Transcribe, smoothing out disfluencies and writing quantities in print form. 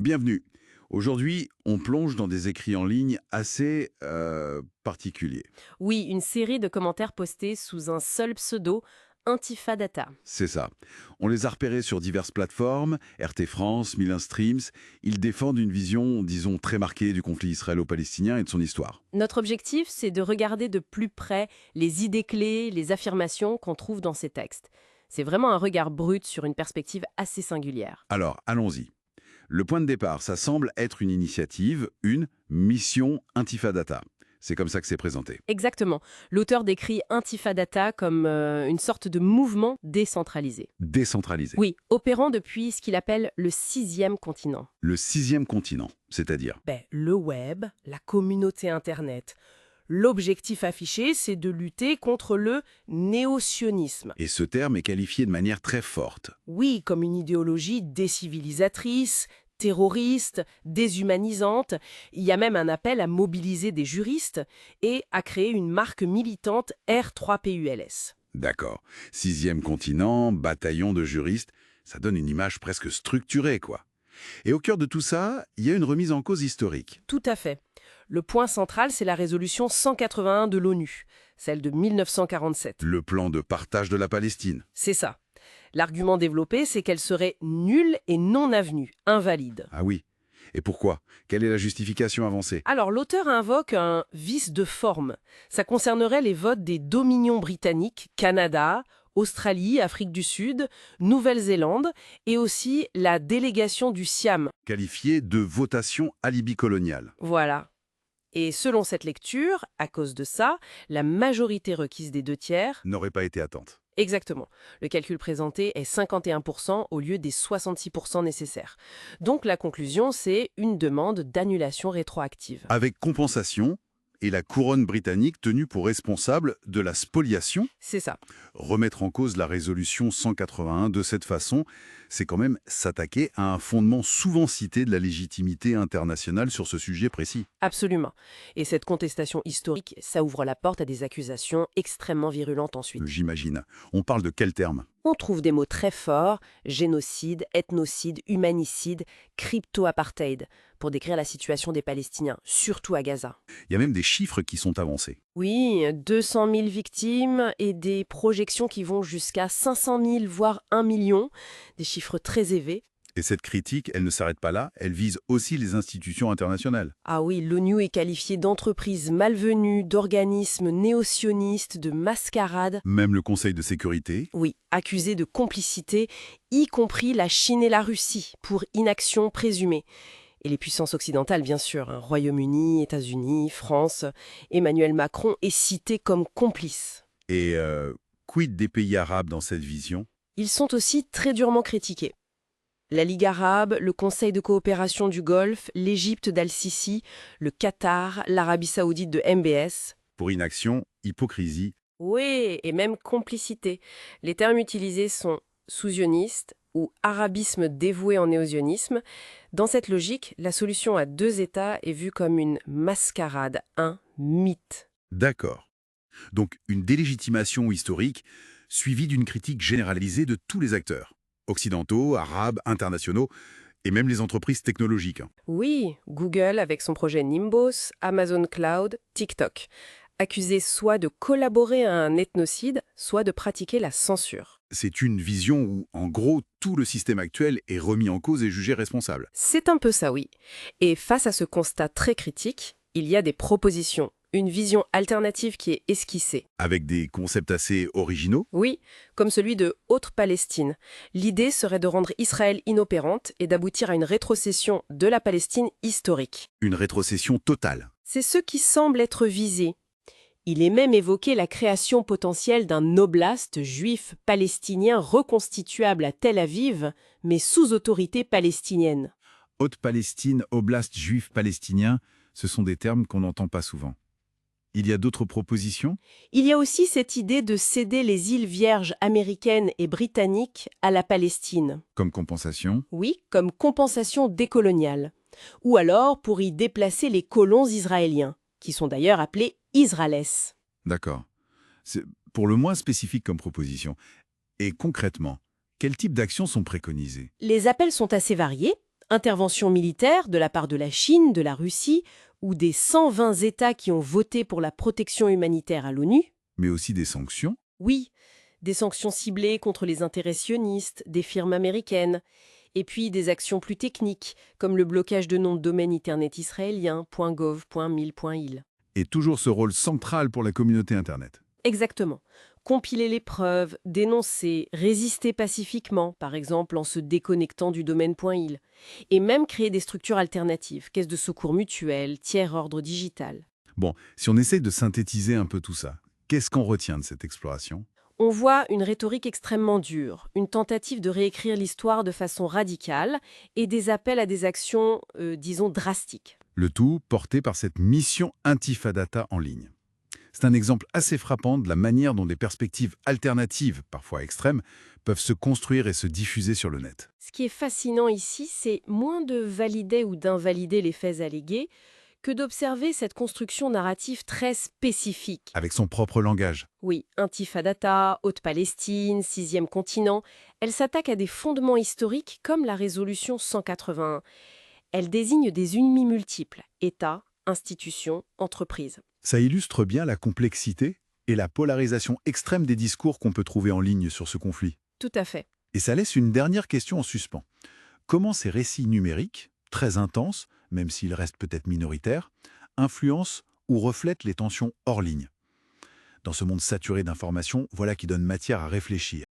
Bienvenue. Aujourd'hui, on plonge dans des écrits en ligne assez particuliers. Oui, une série de commentaires postés sous un seul pseudo, Intifadata. C'est ça. On les a repérés sur diverses plateformes, RT France, Milan Streams. Ils défendent une vision, disons, très marquée du conflit israélo-palestinien et de son histoire. Notre objectif, c'est de regarder de plus près les idées clés, les affirmations qu'on trouve dans ces textes. C'est vraiment un regard brut sur une perspective assez singulière. Alors, allons-y. Le point de départ, ça semble être une initiative, une mission Intifadata. C'est comme ça que c'est présenté. Exactement. L'auteur décrit Intifadata comme une sorte de mouvement décentralisé. Décentralisé. Oui, opérant depuis ce qu'il appelle le sixième continent. Le sixième continent, c'est-à-dire. Le web, la communauté Internet. L'objectif affiché, c'est de lutter contre le néo-sionisme. Et ce terme est qualifié de manière très forte. Oui, comme une idéologie décivilisatrice, terroriste, déshumanisante. Il y a même un appel à mobiliser des juristes et à créer une marque militante R3PULS. D'accord. Sixième continent, bataillon de juristes, ça donne une image presque structurée, quoi. Et au cœur de tout ça, il y a une remise en cause historique. Tout à fait. Le point central, c'est la résolution 181 de l'ONU, celle de 1947. Le plan de partage de la Palestine. C'est ça. L'argument développé, c'est qu'elle serait nulle et non avenue, invalide. Ah oui. Et pourquoi? Quelle est la justification avancée? Alors, l'auteur invoque un vice de forme. Ça concernerait les votes des dominions britanniques, Canada, Australie, Afrique du Sud, Nouvelle-Zélande et aussi la délégation du Siam. Qualifié de votation alibi coloniale. Voilà. Et selon cette lecture, à cause de ça, la majorité requise des 2/3. N'aurait pas été attente. Exactement. Le calcul présenté est 51% au lieu des 66% nécessaires. Donc la conclusion, c'est une demande d'annulation rétroactive. Avec compensation et la couronne britannique tenue pour responsable de la spoliation. C'est ça. Remettre en cause la résolution 181 de cette façon, c'est quand même s'attaquer à un fondement souvent cité de la légitimité internationale sur ce sujet précis. Absolument. Et cette contestation historique, ça ouvre la porte à des accusations extrêmement virulentes ensuite. J'imagine. On parle de quel terme? On trouve des mots très forts, génocide, ethnocide, humanicide, crypto-apartheid, pour décrire la situation des Palestiniens, surtout à Gaza. Il y a même des chiffres qui sont avancés. Oui, 200 000 victimes et des projections qui vont jusqu'à 500 000, voire 1 million, des chiffres très élevés. Et cette critique, elle ne s'arrête pas là, elle vise aussi les institutions internationales. Ah oui, l'ONU est qualifiée d'entreprise malvenue, d'organisme néo-sioniste, de mascarade. Même le Conseil de sécurité. Oui, accusé de complicité, y compris la Chine et la Russie, pour inaction présumée. Et les puissances occidentales, bien sûr, Royaume-Uni, États-Unis, France. Emmanuel Macron est cité comme complice. Et quid des pays arabes dans cette vision? Ils sont aussi très durement critiqués. La Ligue arabe, le Conseil de coopération du Golfe, l'Égypte d'Al-Sisi, le Qatar, l'Arabie saoudite de MBS. Pour inaction, hypocrisie. Oui, et même complicité. Les termes utilisés sont sous-sionistes ou arabisme dévoué en néo-sionisme. Dans cette logique, la solution à deux États est vue comme une mascarade, un mythe. D'accord. Donc une délégitimation historique suivie d'une critique généralisée de tous les acteurs, occidentaux, arabes, internationaux, et même les entreprises technologiques. Oui, Google avec son projet Nimbus, Amazon Cloud, TikTok, accusés soit de collaborer à un ethnocide, soit de pratiquer la censure. C'est une vision où, en gros, tout le système actuel est remis en cause et jugé responsable. C'est un peu ça, oui. Et face à ce constat très critique, il y a des propositions, une vision alternative qui est esquissée. Avec des concepts assez originaux. Oui, comme celui de Haute-Palestine. L'idée serait de rendre Israël inopérante et d'aboutir à une rétrocession de la Palestine historique. Une rétrocession totale. C'est ce qui semble être visé. Il est même évoqué la création potentielle d'un oblast juif palestinien reconstituable à Tel Aviv, mais sous autorité palestinienne. Haute-Palestine, oblast juif palestinien, ce sont des termes qu'on n'entend pas souvent. Il y a d'autres propositions? Il y a aussi cette idée de céder les îles Vierges américaines et britanniques à la Palestine. Comme compensation? Oui, comme compensation décoloniale. Ou alors pour y déplacer les colons israéliens, qui sont d'ailleurs appelés Israëls. D'accord. C'est pour le moins spécifique comme proposition. Et concrètement, quel type d'actions sont préconisées? Les appels sont assez variés. Intervention militaire de la part de la Chine, de la Russie, ou des 120 États qui ont voté pour la protection humanitaire à l'ONU. Mais aussi des sanctions. Oui, des sanctions ciblées contre les intérêts sionistes, des firmes américaines, et puis des actions plus techniques, comme le blocage de noms de domaine Internet israélien, .gov, .mil, .il. Et toujours ce rôle central pour la communauté Internet. Exactement. Compiler les preuves, dénoncer, résister pacifiquement, par exemple en se déconnectant du domaine .il, et même créer des structures alternatives, caisses de secours mutuelles, tiers-ordre digital. Bon, si on essaye de synthétiser un peu tout ça, qu'est-ce qu'on retient de cette exploration? On voit une rhétorique extrêmement dure, une tentative de réécrire l'histoire de façon radicale et des appels à des actions, disons, drastiques. Le tout porté par cette mission Intifadata en ligne. C'est un exemple assez frappant de la manière dont des perspectives alternatives, parfois extrêmes, peuvent se construire et se diffuser sur le net. Ce qui est fascinant ici, c'est moins de valider ou d'invalider les faits allégués que d'observer cette construction narrative très spécifique. Avec son propre langage. Oui, Intifadata, Haute-Palestine, Sixième continent, elle s'attaque à des fondements historiques comme la résolution 181. Elle désigne des ennemis multiples, États, institutions, entreprises. Ça illustre bien la complexité et la polarisation extrême des discours qu'on peut trouver en ligne sur ce conflit. Tout à fait. Et ça laisse une dernière question en suspens. Comment ces récits numériques, très intenses, même s'ils restent peut-être minoritaires, influencent ou reflètent les tensions hors ligne? Dans ce monde saturé d'informations, voilà qui donne matière à réfléchir.